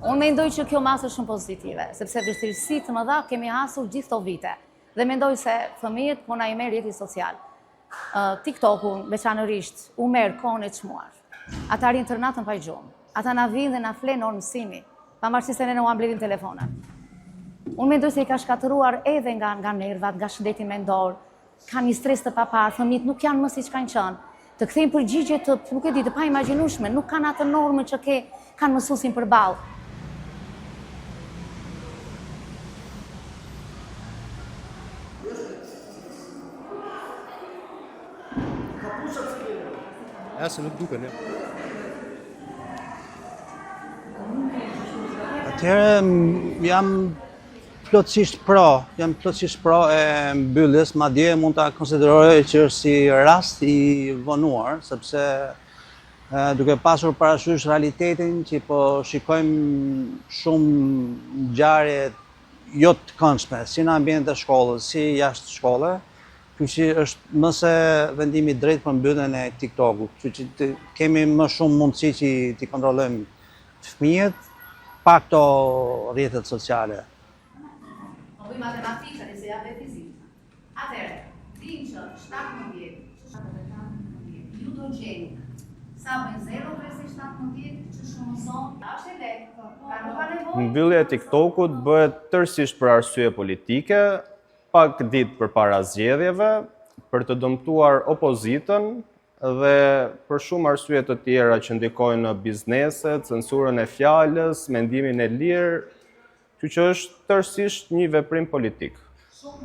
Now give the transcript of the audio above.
Unë mendoj që kjo masë është shumë pozitive, sepse vështirësi të mëdha kemi hasur gjithë këto vite. Dhe mendoj se fëmijët po na i merr jeti social. TikTok-un veçanërisht u merr kohën e çmuar. Ata rinë tër natën pa gjumë. Ata na vinë dhe na flenë orë mësimi, pavarësisht se ne u ambledhim telefonat. Unë mendoj se i ka shkatëruar edhe nga nervat, nga shëndeti mendor, kanë një stres të papar, fëmijët nuk janë më siç kanë qenë. Të kthejnë përgjigje të, nuk e di, të pa imagjinueshme, nuk kanë atë normën që kanë mësuesin përballë. Se nuk duken, ja. Atëherë jam plotësisht pro e mbylljes, madje mund ta konsideroj që është si rast i vonuar, sepse duke pasur parasysh realitetin që po shikojmë shumë ngjarje jo të këndshme, si në ambientet e shkollës, si jashtë shkolle. Kështu që është më se vendimi i drejtë për mbylljen e TikTok-ut. Kështu që kemi më shumë mundësi që t'i kontrollojmë fëmijët pa këto rrjetet sociale. Po bëj matematikën se ja vetë fizikën. Atëherë, dinë që 17, ju do gjeni sa bën 0 versus 17 që shumëson, është e lehtë. Ka nevojë. Mbyllja e TikTok-ut bëhet tërësisht për arsye politike, pak ditë përpara zgjedhjeve, për të dëmtuar opozitën dhe për shumë arsye të tjera që ndikojnë në biznese, censurën e fjalës, mendimin e lirë, kështu që është tërësisht një veprim politik. Shumë